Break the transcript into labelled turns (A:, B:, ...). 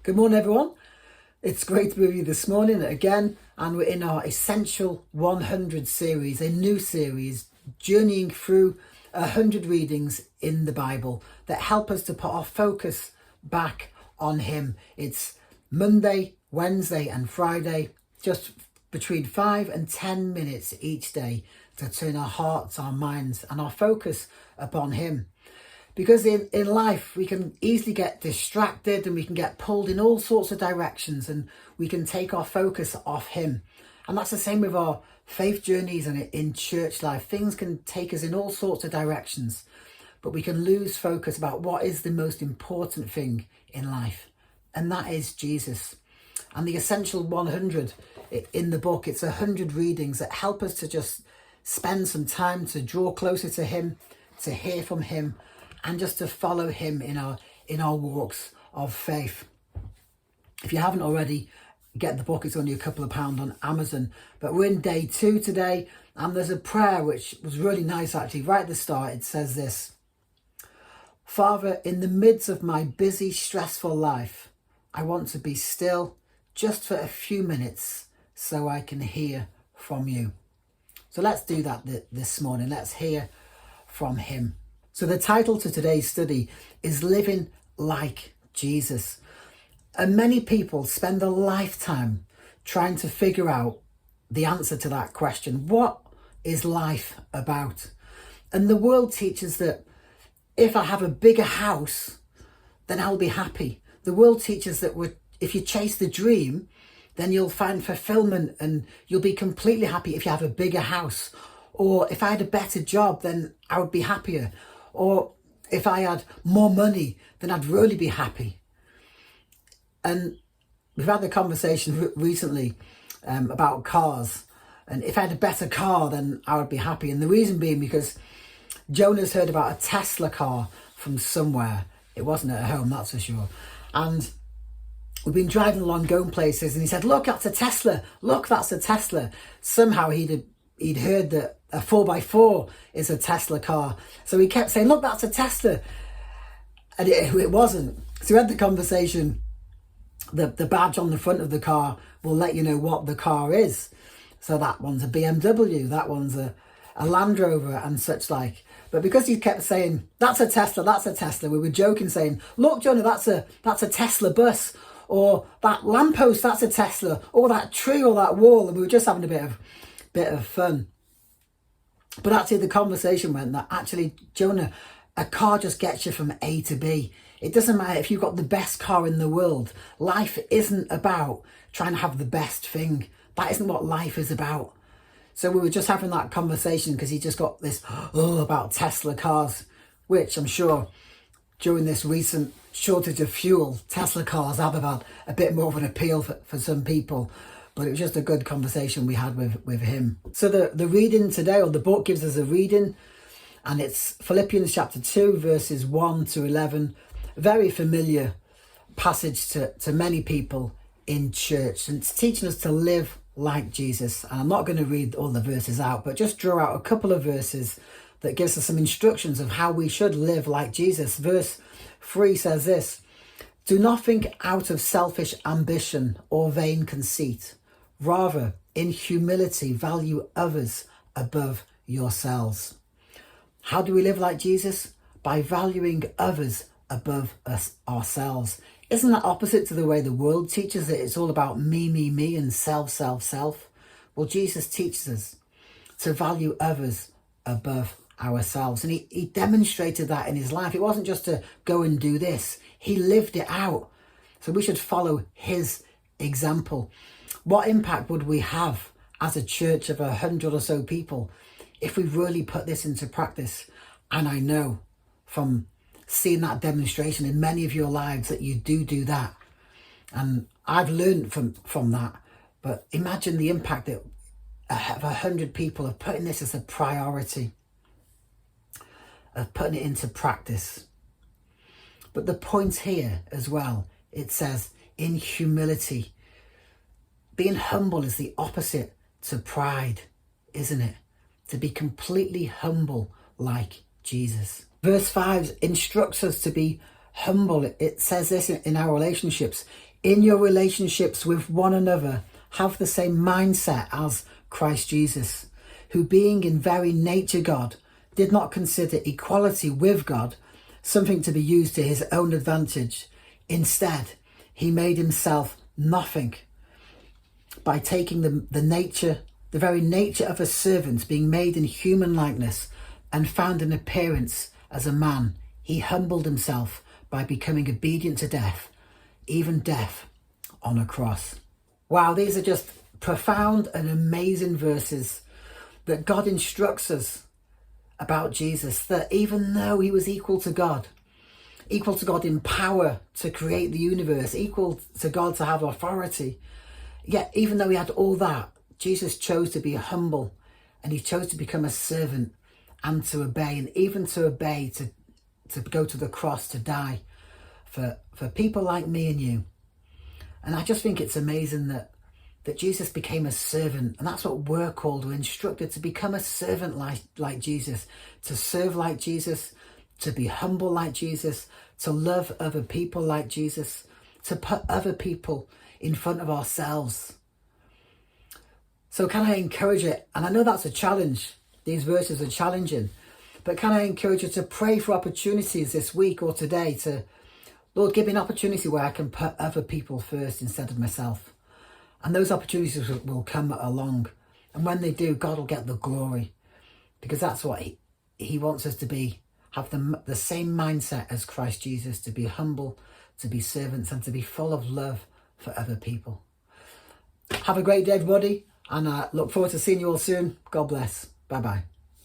A: Good morning, everyone. It's great to be with you this morning again, and we're in our Essential 100 series, a new series, journeying through 100 readings in the Bible that help us to put our focus back on Him. It's Monday, Wednesday and Friday, just between 5 and 10 minutes each day to turn our hearts, our minds and our focus upon Him. Because in life, we can easily get distracted and we can get pulled in all sorts of directions, and we can take our focus off Him. And that's the same with our faith journeys and in church life. Things can take us in all sorts of directions, but we can lose focus about what is the most important thing in life. And that is Jesus. And the Essential 100 in the book, it's 100 readings that help us to just spend some time to draw closer to Him, to hear from Him, and just to follow Him in our walks of faith. If you haven't already, get the book. It's only a couple of pounds on Amazon. But we're in day 2 today, and there's a prayer which was really nice actually. Right at the start, it says this: Father, in the midst of my busy, stressful life, I want to be still just for a few minutes so I can hear from you. So let's do that this morning. Let's hear from Him. So the title to today's study is Living Like Jesus. And many people spend a lifetime trying to figure out the answer to that question. What is life about? And the world teaches that if I have a bigger house, then I'll be happy. The world teaches that if you chase the dream, then you'll find fulfillment and you'll be completely happy if you have a bigger house. Or if I had a better job, then I would be happier. Or if I had more money, then I'd really be happy. And we've had the conversation recently about cars. And if I had a better car, then I would be happy. And the reason being because Jonah's heard about a Tesla car from somewhere. It wasn't at home, that's for sure. And we've been driving along, going places, and he said, look, that's a Tesla. Look, that's a Tesla. Somehow he'd heard that a 4x4 is a Tesla car. So he kept saying, look, that's a Tesla. And it wasn't. So we had the conversation. The badge on the front of the car will let you know what the car is. So that one's a BMW, that one's a Land Rover and such like. But because he kept saying, that's a Tesla, we were joking saying, look, Jonah, that's a Tesla bus. Or that lamppost, that's a Tesla. Or that tree or that wall. And we were just having a bit of fun. But actually the conversation went that actually, Jonah, a car just gets you from A to B. It doesn't matter if you've got the best car in the world. Life isn't about trying to have the best thing. That isn't what life is about. So we were just having that conversation because he just got this, about Tesla cars, which I'm sure during this recent shortage of fuel, Tesla cars have had a bit more of an appeal for some people. But it was just a good conversation we had with him. So the reading today, or the book gives us a reading, and it's Philippians chapter 2, verses 1 to 11. A very familiar passage to many people in church. And it's teaching us to live like Jesus. And I'm not going to read all the verses out, but just draw out a couple of verses that gives us some instructions of how we should live like Jesus. Verse 3 says this: do nothing out of selfish ambition or vain conceit. Rather, in humility, value others above yourselves. How do we live like Jesus? By valuing others above ourselves. Isn't that opposite to the way the world teaches it? It's all about me, and self. Well, Jesus teaches us to value others above ourselves. And he demonstrated that in his life. It wasn't just to go and do this. He lived it out. So we should follow his example. What impact would we have as a church of 100 or so people if we really put this into practice? And I know from seeing that demonstration in many of your lives that you do that. And I've learned from that. But imagine the impact that 100 people are putting this as a priority, of putting it into practice. But the point here as well, it says in humility. Being humble is the opposite to pride, isn't it? To be completely humble like Jesus. Verse 5 instructs us to be humble. It says this in our relationships: In your relationships with one another, have the same mindset as Christ Jesus, who being in very nature God, did not consider equality with God something to be used to his own advantage. Instead, he made himself nothing by taking the very nature of a servant, being made in human likeness, and found an appearance as a man. He humbled himself by becoming obedient to death, even death on a cross. Wow, these are just profound and amazing verses that God instructs us about Jesus, that even though he was equal to God in power to create the universe, equal to God to have authority, yet even though he had all that, Jesus chose to be humble, and he chose to become a servant and to obey, and even to obey, to go to the cross, to die for people like me and you. And I just think it's amazing that Jesus became a servant, and that's what we're called. We're instructed to become a servant like Jesus, to serve like Jesus, to be humble like Jesus, to love other people like Jesus, to put other people in front of ourselves. So can I encourage you, and I know that's a challenge, these verses are challenging, but can I encourage you to pray for opportunities this week or today to, Lord, give me an opportunity where I can put other people first instead of myself. And those opportunities will come along. And when they do, God will get the glory. Because that's what he wants us to be. Have the same mindset as Christ Jesus. To be humble, to be servants, and to be full of love for other people. Have a great day, everybody. And I look forward to seeing you all soon. God bless. Bye-bye.